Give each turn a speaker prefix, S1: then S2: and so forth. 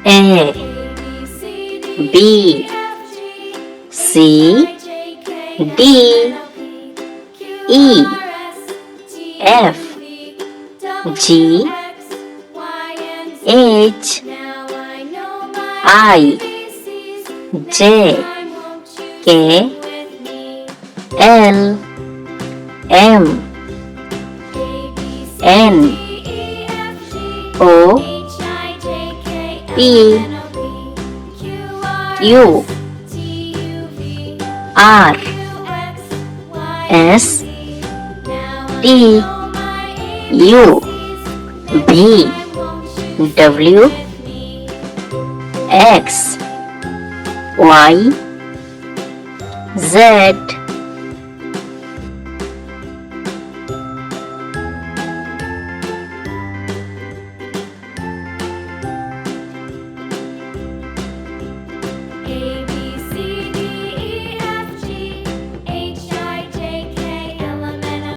S1: A B C D E F G H I J K L M N O P Q R S T U V W X Y Z